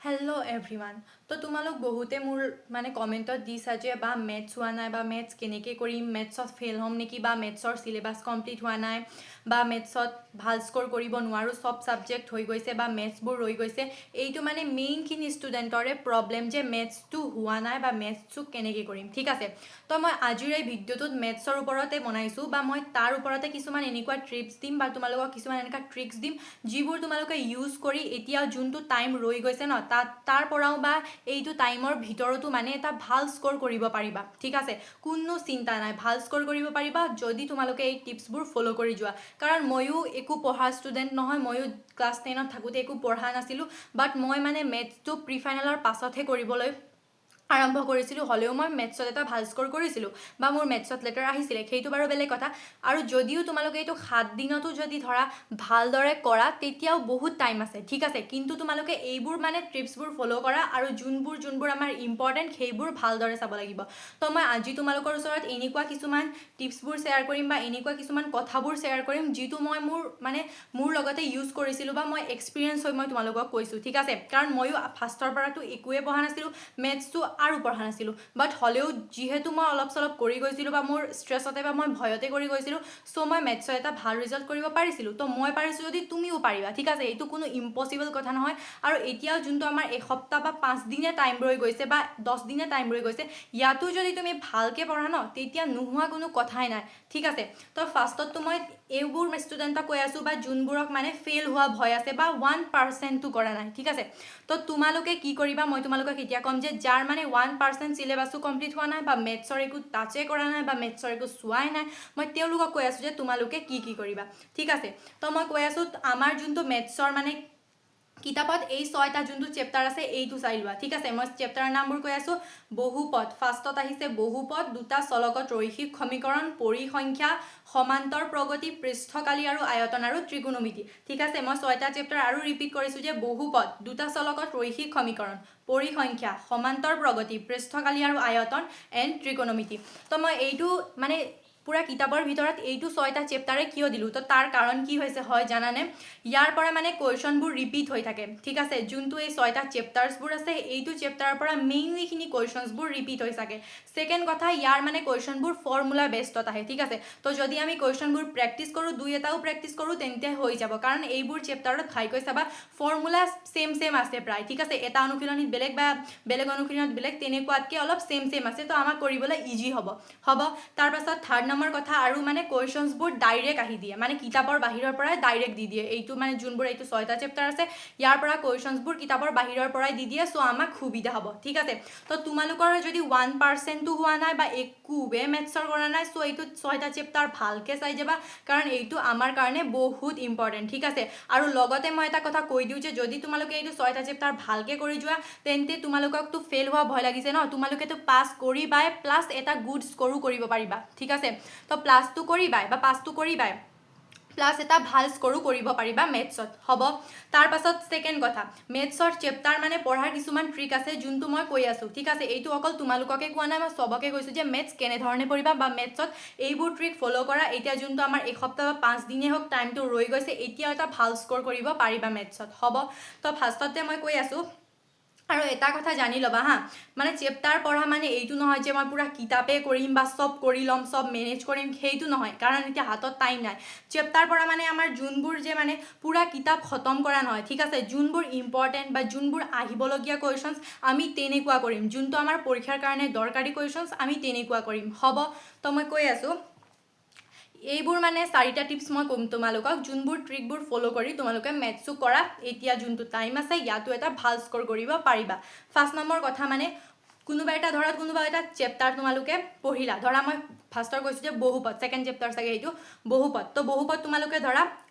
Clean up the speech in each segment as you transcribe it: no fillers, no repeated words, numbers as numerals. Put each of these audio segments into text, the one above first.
Hello' everyone. তো তোমালোক বহুতে মোৰ মানে কমেণ্টত দিছা যে বা মেথছ হোৱা নাই বা মেথছ কেনেকৈ কৰিম, মেথছত ফেইল হ'ম নেকি, বা মেথছৰ চিলেবাছ কমপ্লিট হোৱা নাই, বা মেথছত ভাল স্ক'ৰ কৰিব নোৱাৰোঁ, চব ছাবজেক্ট হৈ গৈছে বা মেথছবোৰ ৰৈ গৈছে। এইটো মানে মেইনখিনি ষ্টুডেণ্টৰে প্ৰব্লেম যে মেথছটো হোৱা নাই বা মেথছটো কেনেকৈ কৰিম। ঠিক আছে, তো মই আজিৰ এই ভিডিঅ'টোত মেথছৰ ওপৰতে বনাইছোঁ, বা মই তাৰ ওপৰতে কিছুমান এনেকুৱা ট্ৰিপছ দিম বা তোমালোকক কিছুমান এনেকুৱা ট্ৰিক্স দিম যিবোৰ তোমালোকে ইউজ কৰি এতিয়া যোনটো টাইম ৰৈ গৈছে ন তাৰ পৰাও বা এইটো টাইমৰ ভিতৰতো মানে এটা ভাল স্ক'ৰ কৰিব পাৰিবা। ঠিক আছে, কোনো চিন্তা নাই, ভাল স্ক'ৰ কৰিব পাৰিবা যদি তোমালোকে এই টিপছবোৰ ফ'ল' কৰি যোৱা। কাৰণ ময়ো একো পঢ়া ষ্টুডেণ্ট নহয়, ময়ো ক্লাছ 10ত থাকোঁতে একো পঢ়া নাছিলোঁ, বাট মই মানে মেথছটো প্ৰি ফাইনেলৰ পাছতহে কৰিবলৈ আৰম্ভ কৰিছিলোঁ। হ'লেও মই মেথছত এটা ভাল স্ক'ৰ কৰিছিলোঁ বা মোৰ মেথছত লেটাৰ আহিছিলে, সেইটো বাৰু বেলেগ কথা। আৰু যদিও তোমালোকে এইটো 7 দিনতো যদি ধৰা ভালদৰে কৰা তেতিয়াও বহুত টাইম আছে। ঠিক আছে, কিন্তু তোমালোকে এইবোৰ মানে ট্ৰিপছবোৰ ফ'ল' কৰা আৰু যোনবোৰ আমাৰ ইম্পৰ্টেণ্ট সেইবোৰ ভালদৰে চাব লাগিব। তো মই আজি তোমালোকৰ ওচৰত এনেকুৱা কিছুমান টিপছবোৰ শ্বেয়াৰ কৰিম বা এনেকুৱা কিছুমান কথাবোৰ শ্বেয়াৰ কৰিম যিটো মই মোৰ লগতে ইউজ কৰিছিলোঁ বা মই এক্সপিৰিয়েঞ্চ হৈ মই তোমালোকক কৈছোঁ। ঠিক আছে, কাৰণ ময়ো ফাৰ্ষ্টৰ পৰাতো একোৱে পঢ়া নাছিলোঁ, মেথছটো আৰু পঢ়া নাছিলোঁ, বাট হ'লেও যিহেতু মই অলপ চলপ কৰি গৈছিলোঁ বা মোৰ ষ্ট্ৰেছতে বা মই ভয়তে কৰি গৈছিলোঁ, চ' মই মেথছৰ এটা ভাল ৰিজাল্ট কৰিব পাৰিছিলোঁ। তো মই পাৰিছোঁ যদি তুমিও পাৰিবা। ঠিক আছে, এইটো কোনো ইম্পচিবল কথা নহয়। আৰু এতিয়াও যোনটো আমাৰ এসপ্তাহ বা 5 দিনে টাইম ৰৈ গৈছে বা 10 দিনে টাইম ৰৈ গৈছে, ইয়াতো যদি তুমি ভালকৈ পঢ়া ন তেতিয়া নোহোৱা কোনো কথাই নাই। ঠিক আছে, তো ফাৰ্ষ্টততো মই এইবোৰ ষ্টুডেণ্টক কৈ আছোঁ বা যোনবোৰক মানে ফেইল হোৱা ভয় আছে বা 1%টো কৰা নাই। ঠিক আছে, তো তোমালোকে কি কৰিবা মই তোমালোকক এতিয়া ক'ম যে যাৰ মানে 1% চিলেবাছো কমপ্লিট হোৱা নাই বা মেথছৰ একো টাচে কৰা নাই বা মেথছৰ একো চোৱাই নাই, মই তেওঁলোকক কৈ আছোঁ যে তোমালোকে কি কৰিবা। ঠিক আছে, তো মই কৈ আছোঁ আমাৰ যোনটো মেথছৰ মানে কিতাপত এই 6টা যোনটো চেপ্টাৰ আছে এইটো চাই লোৱা। ঠিক আছে, মই চেপ্টাৰৰ নামবোৰ কৈ আছোঁ। বহুপদ, ফাৰ্ষ্টত আহিছে বহুপদ, দুটা চলকত ৰৈখিক সমীকৰণ, পৰিসংখ্যা, সমান্তৰ প্ৰগতি, পৃষ্ঠকালি আৰু আয়তন আৰু ত্ৰিকোণমিতি। ঠিক আছে, মই 6টা চেপ্টাৰ আৰু ৰিপিট কৰিছোঁ যে বহুপদ, দুটা চলকত ৰৈখিক সমীকৰণ, পৰিসংখ্যা, সমান্তৰ প্ৰগতি, পৃষ্ঠকালি আৰু আয়তন এণ্ড ত্ৰিকোণমিতি। তো মই এইটো মানে পুৰা কিতাপৰ ভিতৰত এইটো 6টা চেপ্টাৰে কিয় দিলোঁ, তো তাৰ কাৰণ কি হৈছে হয় জানানে, ইয়াৰ পৰা মানে কুৱেশ্যনবোৰ ৰিপিট হৈ থাকে। ঠিক আছে, যোনটো এই 6টা চেপ্টাৰ্ছবোৰ আছে এইটো চেপ্টাৰৰ পৰা মেইনলিখিনি কুৱেশ্যনছবোৰ ৰিপিট হৈ থাকে। ছেকেণ্ড কথা, ইয়াৰ মানে কুৱেশ্যনবোৰ ফৰ্মুলা বেষ্টত আহে। ঠিক আছে, তো যদি আমি কুৱেশ্যনবোৰ প্ৰেক্টিছ কৰোঁ, দুই এটাও প্ৰেক্টিছ কৰোঁ তেন্তে হৈ যাব, কাৰণ এইবোৰ চেপ্টাৰত ভালকৈ চাবা ফৰ্মুলা ছেম আছে প্ৰায়। ঠিক আছে, এটা অনুশীলনীত বেলেগ বা বেলেগ অনুশীলনীত বেলেগ, তেনেকুৱাতকৈ অলপ ছেম আছে, তো আমাক কৰিবলৈ ইজি হ'ব। তাৰপাছত থাৰ্ড নম্বৰ কথা, আৰু মানে কুৱেশ্যনছবোৰ ডাইৰেক্ট আহি দিয়ে, মানে কিতাপৰ বাহিৰৰ পৰাই ডাইৰেক্ট দি দিয়ে। এইটো মানে যোনবোৰ এইটো 6টা চেপ্টাৰ আছে ইয়াৰ পৰা কুৱেশ্যনছবোৰ কিতাপৰ বাহিৰৰ পৰাই দি দিয়ে, চ' আমাক সুবিধা হ'ব। ঠিক আছে, তো তোমালোকৰ যদি 1%টো হোৱা নাই বা একোৱে মেথছৰ কৰা নাই, চ' এইটো 6টা চেপ্টাৰ ভালকৈ চাই যাবা, কাৰণ এইটো আমাৰ কাৰণে বহুত ইম্পৰ্টেণ্ট। ঠিক আছে, আৰু লগতে মই এটা কথা কৈ দিওঁ যে যদি তোমালোকে এইটো 6টা চেপ্টাৰ ভালকৈ কৰি যোৱা তেন্তে তোমালোককতো ফেইল হোৱা ভয় লাগিছে ন, তোমালোকেতো পাছ কৰিবাই, প্লাছ এটা গুড স্ক'ৰো কৰিব পাৰিবা। ঠিক আছে, তো প্লাছটো কৰিবাই বা পাছটো কৰিবাই, প্লাছ এটা ভাল স্ক'ৰো কৰিব পাৰিবা মেথছত। হ'ব, তাৰপাছত ছেকেণ্ড কথা, মেথছৰ চেপ্টাৰ মানে পঢ়াৰ কিছুমান ট্ৰিক আছে যোনটো মই কৈ আছোঁ। ঠিক আছে, এইটো অকল তোমালোককে কোৱা নাই, মই চবকে কৈছোঁ যে মেথছ কেনেধৰণে পঢ়িবা বা মেথছত এইবোৰ ট্ৰিক ফ'ল' কৰা। এতিয়া যোনটো আমাৰ এসপ্তাহ বা 5 দিনেই হওক টাইমটো ৰৈ গৈছে, এতিয়াও এটা ভাল স্ক'ৰ কৰিব পাৰিবা মেথছত। হ'ব, তো ফাৰ্ষ্টতে মই কৈ আছোঁ, আৰু এটা কথা জানি ল'বা হা, মানে চেপ্টাৰ পঢ়া মানে এইটো নহয় যে মই পুৰা কিতাপে কৰিম বা চব কৰি ল'ম, চব মেনেজ কৰিম, সেইটো নহয়, কাৰণ এতিয়া হাতত টাইম নাই। চেপ্টাৰ পঢ়া মানে আমাৰ যোনবোৰ যে মানে পুৰা কিতাপ খতম কৰা নহয়। ঠিক আছে, যোনবোৰ ইম্পৰ্টেণ্ট বা যোনবোৰ আহিবলগীয়া কুৱেশ্যনছ আমি তেনেকুৱা কৰিম, যোনটো আমাৰ পৰীক্ষাৰ কাৰণে দৰকাৰী কুৱেশ্যনছ আমি তেনেকুৱা কৰিম। হ'ব, তো মই কৈ আছোঁ এইবোৰ মানে 4টা টিপছ মই ক'ম তোমালোকক, যোনবোৰ ট্ৰিকবোৰ ফ'ল' কৰি তোমালোকে মেথছো কৰা এতিয়া যোনটো টাইম আছে ইয়াতো এটা ভাল স্ক'ৰ কৰিব পাৰিবা। ফাৰ্ষ্ট নম্বৰ কথা, মানে কোনোবা এটা চেপ্টাৰ তোমালোকে পঢ়িলা, ধৰা মই ফাৰ্ষ্টৰ কৈছোঁ যে বহুপদ, ছেকেণ্ড চেপ্টাৰ চাগে এইটো বহুপদ, তো বহুপদ তোমালোকে ধৰা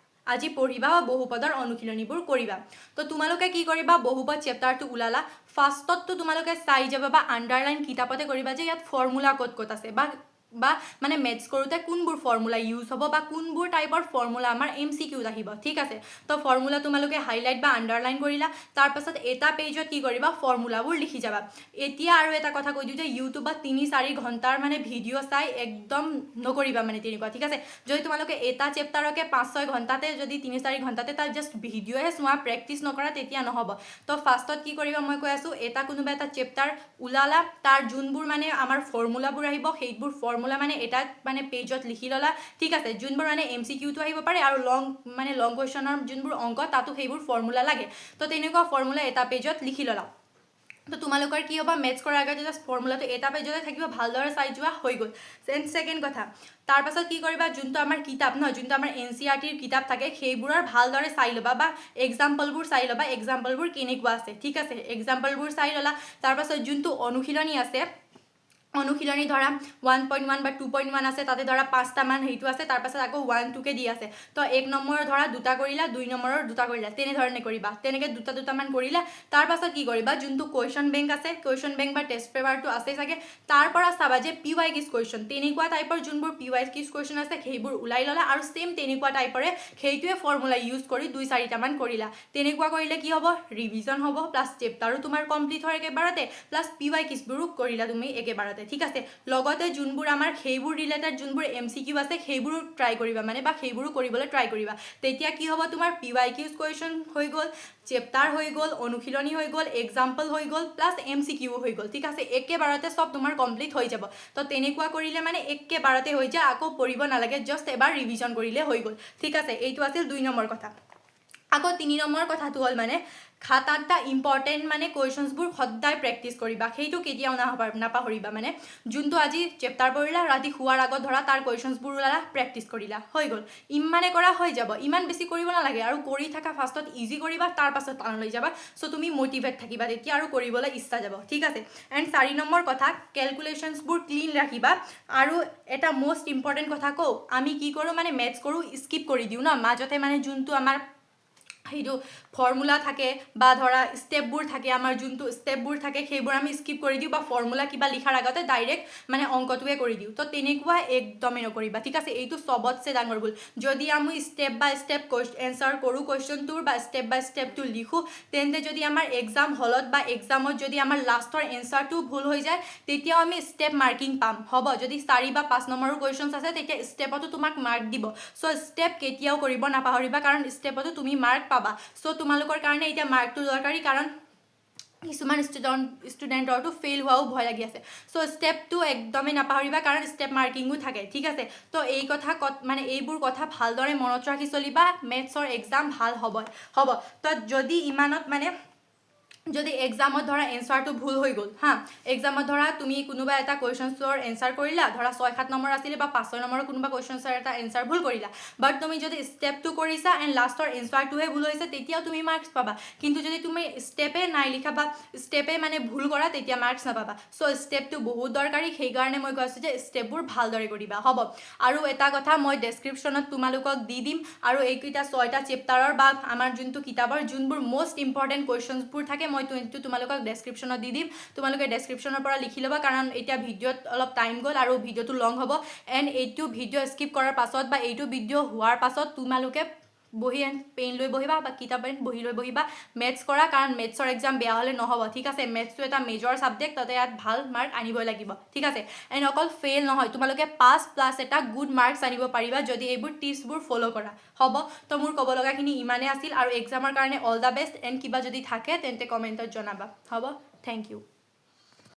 আজি পঢ়িবা বা বহুপদৰ অনুশীলনীবোৰ কৰিবা। তো তোমালোকে কি কৰিবা, বহুপদ চেপ্টাৰটো ওলালা, ফাৰ্ষ্টততো তোমালোকে চাই যাবা বা আণ্ডাৰলাইন কিতাপতে কৰিবা যে ইয়াত ফৰ্মুলা ক'ত আছে বা বা মানে মেথছ কৰোঁতে কোনবোৰ ফৰ্মুলা ইউজ হ'ব বা কোনবোৰ টাইপৰ ফৰ্মুলা আমাৰ MCQত আহিব ঠিক আছে তো ফৰ্মুলা তোমালোকে হাইলাইট বা আণ্ডাৰলাইন কৰিলা তাৰপাছত এটা পেজত কি কৰিবা ফৰ্মুলাবোৰ লিখি যাবা এতিয়া আৰু এটা কথা কৈ দিওঁ যে ইউটিউবত 3-4 ঘণ্টাৰ মানে ভিডিঅ' চাই একদম নকৰিবা মানে তেনেকুৱা ঠিক আছে যদি তোমালোকে এটা চেপ্টাৰকে 5-6 ঘণ্টাতে যদি 3-4 ঘণ্টাতে তাৰ জাষ্ট ভিডিঅ'হে চোৱা প্ৰেক্টিছ নকৰা তেতিয়া নহ'ব তো ফাৰ্ষ্টত কি কৰিবা মই কৈ আছোঁ এটা কোনোবা এটা চেপ্টাৰ ওলালা তাৰ যোনবোৰ মানে আমাৰ ফৰ্মুলাবোৰ আহিব সেইবোৰ ফৰ্মুলা মানে এটা মানে পেজত লিখি ল'লা ঠিক আছে যোনবোৰ মানে MCQটো আহিব পাৰে আৰু লং কুৱেশ্যনৰ যোনবোৰ অংক তাতো সেইবোৰ ফৰ্মুলা লাগে তো তেনেকুৱা ফৰ্মুলা এটা পেজত লিখি ল'লা তো তোমালোকৰ কি হ'ব মেথছ কৰাৰ আগতে জাষ্ট ফৰ্মুলাটো এটা পেজতে থাকিব ভালদৰে চাই যোৱা হৈ গ'ল এণ্ড ছেকেণ্ড কথা তাৰপাছত কি কৰিবা যোনটো আমাৰ কিতাপ ন যোনটো আমাৰ NCERTৰ কিতাপ থাকে সেইবোৰৰ ভালদৰে চাই ল'বা বা এক্সাম্পলবোৰ চাই ল'বা এক্সাম্পলবোৰ কেনেকুৱা আছে ঠিক আছে এক্সাম্পলবোৰ চাই ল'লা তাৰপাছত যোনটো অনুশীলনী আছে অনুশীলনী ধৰা 1.1 বা 2.1 আছে তাতে ধৰা 5টামান হেৰিটো আছে তাৰপাছত আকৌ 1-2কে দি আছে তো 1 নম্বৰৰ ধৰা 2টা কৰিলা 2 নম্বৰৰ 2টা কৰিলা তেনেধৰণে কৰিবা তেনেকৈ দুটামান কৰিলা তাৰপাছত কি কৰিবা যোনটো কুৱেশ্যন বেংক আছে কুৱেশ্যন বেংক বা টেষ্ট পেপাৰটো আছে চাগে তাৰ পৰা চাবা যে PYQ কুৱেশ্যন তেনেকুৱা টাইপৰ যোনবোৰ PYQ কুৱেশ্যন আছে সেইবোৰ ওলাই ল'লা আৰু ছেম তেনেকুৱা টাইপৰে সেইটোৱে ফৰ্মুলা ইউজ কৰি 2-4টামান কৰিলা তেনেকুৱা কৰিলে কি হ'ব ৰিভিজন হ'ব প্লাছ চেপ্টাৰো তোমাৰ কমপ্লিট হয় একেবাৰতে প্লাছ PYQবোৰো কৰিলা তুমি একেবাৰতে ঠিক আছে লগতে যোনবোৰ আমাৰ সেইবোৰ ৰিলেটেড যোনবোৰ MCQ আছে সেইবোৰো ট্ৰাই কৰিবা মানে বা সেইবোৰো কৰিবলৈ ট্ৰাই কৰিবা তেতিয়া কি হ'ব তোমাৰ PYQ কুৱেশ্যন হৈ গ'ল চেপ্টাৰ হৈ গ'ল অনুশীলনী হৈ গ'ল এক্সাম্পল হৈ গ'ল প্লাছ MCQ হৈ গ'ল ঠিক আছে একেবাৰতে চব তোমাৰ কমপ্লিট হৈ যাব তো তেনেকুৱা কৰিলে মানে একেবাৰতে হৈ যায় আকৌ পঢ়িব নালাগে জাষ্ট এবাৰ ৰিভিজন কৰিলে হৈ গ'ল ঠিক আছে এইটো আছিল 2 নম্বৰ কথা আকৌ 3 নম্বৰ কথাটো হ'ল মানে 7-8টা ইম্পৰ্টেণ্ট মানে কুৱেশ্যনছবোৰ সদায় প্ৰেক্টিছ কৰিবা সেইটো কেতিয়াও নাপাহৰিবা মানে যোনটো আজি চেপ্টাৰ পঢ়িলা ৰাতি শুৱাৰ আগত ধৰা তাৰ কুৱেশ্যনছবোৰ ওলালা প্ৰেক্টিছ কৰিলা হৈ গ'ল ইমানে কৰা হৈ যাব ইমান বেছি কৰিব নালাগে আৰু কৰি থকা ফাৰ্ষ্টত ইজি কৰিবা তাৰপাছত টান লৈ যাবা চ' তুমি মটিভেট থাকিবা তেতিয়া আৰু কৰিবলৈ ইচ্ছা যাব ঠিক আছে এণ্ড 4 নম্বৰ কথা কেলকুলেশ্যনছবোৰ ক্লিন ৰাখিবা আৰু এটা মষ্ট ইম্পৰ্টেণ্ট কথা কওঁ আমি কি কৰোঁ মানে মেথছ কৰোঁ স্কিপ কৰি দিওঁ ন মাজতে মানে যোনটো আমাৰ সেইটো ফৰ্মুলা থাকে বা ধৰা ষ্টেপবোৰ থাকে আমাৰ যোনটো ষ্টেপবোৰ থাকে সেইবোৰ আমি স্কিপ কৰি দিওঁ বা ফৰ্মুলা কিবা লিখাৰ আগতে ডাইৰেক্ট মানে অংকটোৱে কৰি দিওঁ তো তেনেকুৱা একদমেই নকৰিবা ঠিক আছে এইটো চবতছে ডাঙৰ ভুল যদি আমি ষ্টেপ বাই ষ্টেপ এনচাৰ কৰোঁ কুৱেশ্যনটোৰ বা ষ্টেপ বাই ষ্টেপটো লিখোঁ তেন্তে যদি আমাৰ এক্সাম হলত বা এক্সামত যদি আমাৰ লাষ্টৰ এনচাৰটো ভুল হৈ যায় তেতিয়াও আমি ষ্টেপ মাৰ্কিং পাম হ'ব যদি 4 বা 5 নম্বৰৰ কুৱেশ্যনছ আছে তেতিয়া ষ্টেপতো তোমাক মাৰ্ক দিব চ' ষ্টেপ কেতিয়াও কৰিব নাপাহৰিবা কাৰণ ষ্টেপতো তুমি মাৰ্ক পাবা চ' তোমালোকৰ কাৰণে এতিয়া মাৰ্কটো দৰকাৰী কাৰণ কিছুমান ষ্টুডেণ্টৰটো ফেইল হোৱাও ভয় লাগি আছে চ' ষ্টেপটো একদমেই নাপাহৰিবা কাৰণ ষ্টেপ মাৰ্কিঙো থাকে ঠিক আছে তো এই কথা মানে এইবোৰ কথা ভালদৰে মনত ৰাখি চলিবা মেথছৰ এক্সাম ভাল হ'ব তো যদি ইমানত মানে যদি এক্সামত ধৰা এনচাৰটো ভুল হৈ গ'ল হা এক্সামত ধৰা তুমি কোনোবা এটা কুৱেশ্যনছৰ এনচাৰ কৰিলা ধৰা 6-7 নম্বৰ আছিলে বা 5-6 নম্বৰৰ কোনোবা কুৱেশ্যনছৰ এটা এনচাৰ ভুল কৰিলা বাট তুমি যদি ষ্টেপটো কৰিছা এণ্ড লাষ্টৰ এনচাৰটোহে ভুল হৈছে তেতিয়াও তুমি মাৰ্কছ পাবা কিন্তু যদি তুমি ষ্টেপে নাই লিখা বা ষ্টেপে মানে ভুল কৰা তেতিয়া মাৰ্কছ নাপাবা চ' ষ্টেপটো বহুত দৰকাৰী সেইকাৰণে মই কৈছোঁ যে ষ্টেপবোৰ ভালদৰে কৰিবা হ'ব আৰু এটা কথা মই ডেছক্ৰিপশ্যনত তোমালোকক দি দিম আৰু এইকেইটা 6টা চেপ্টাৰৰ বা আমাৰ যোনটো কিতাপৰ যোনবোৰ মষ্ট ইম্পৰ্টেণ্ট কুৱেশ্যনছবোৰ থাকে মই তোমালোকক ডেছক্ৰিপশ্যনত দি দিম তোমালোকে ডেছক্ৰিপশ্যনৰ পৰা লিখি ল'বা কাৰণ এতিয়া ভিডিঅ'ত অলপ টাইম গ'ল আৰু ভিডিঅ'টো লং হ'ব এণ্ড এইটো ভিডিঅ' স্কিপ কৰাৰ পাছত বা এইটো ভিডিঅ' হোৱাৰ পাছত তোমালোকে বহি পেন লৈ বহিবা বা কিতাপ পেন বহি লৈ বহিবা মেথছ কৰা কাৰণ মেথছৰ এক্সাম বেয়া হ'লে নহ'ব ঠিক আছে মেথছটো এটা মেজৰ ছাবজেক্ট তাতে ইয়াত ভাল মাৰ্ক আনিবই লাগিব ঠিক আছে এণ্ড অকল ফেইল নহয় তোমালোকে পাছ প্লাছ এটা গুড মাৰ্কছ আনিব পাৰিবা যদি এইবোৰ টিপছবোৰ ফ'ল' কৰা হ'ব তো মোৰ ক'ব লগাখিনি ইমানেই আছিল আৰু এক্সামৰ কাৰণে অল দ্য বেষ্ট এণ্ড কিবা যদি থাকে তেন্তে কমেণ্টত জনাবা হ'ব থেংক ইউ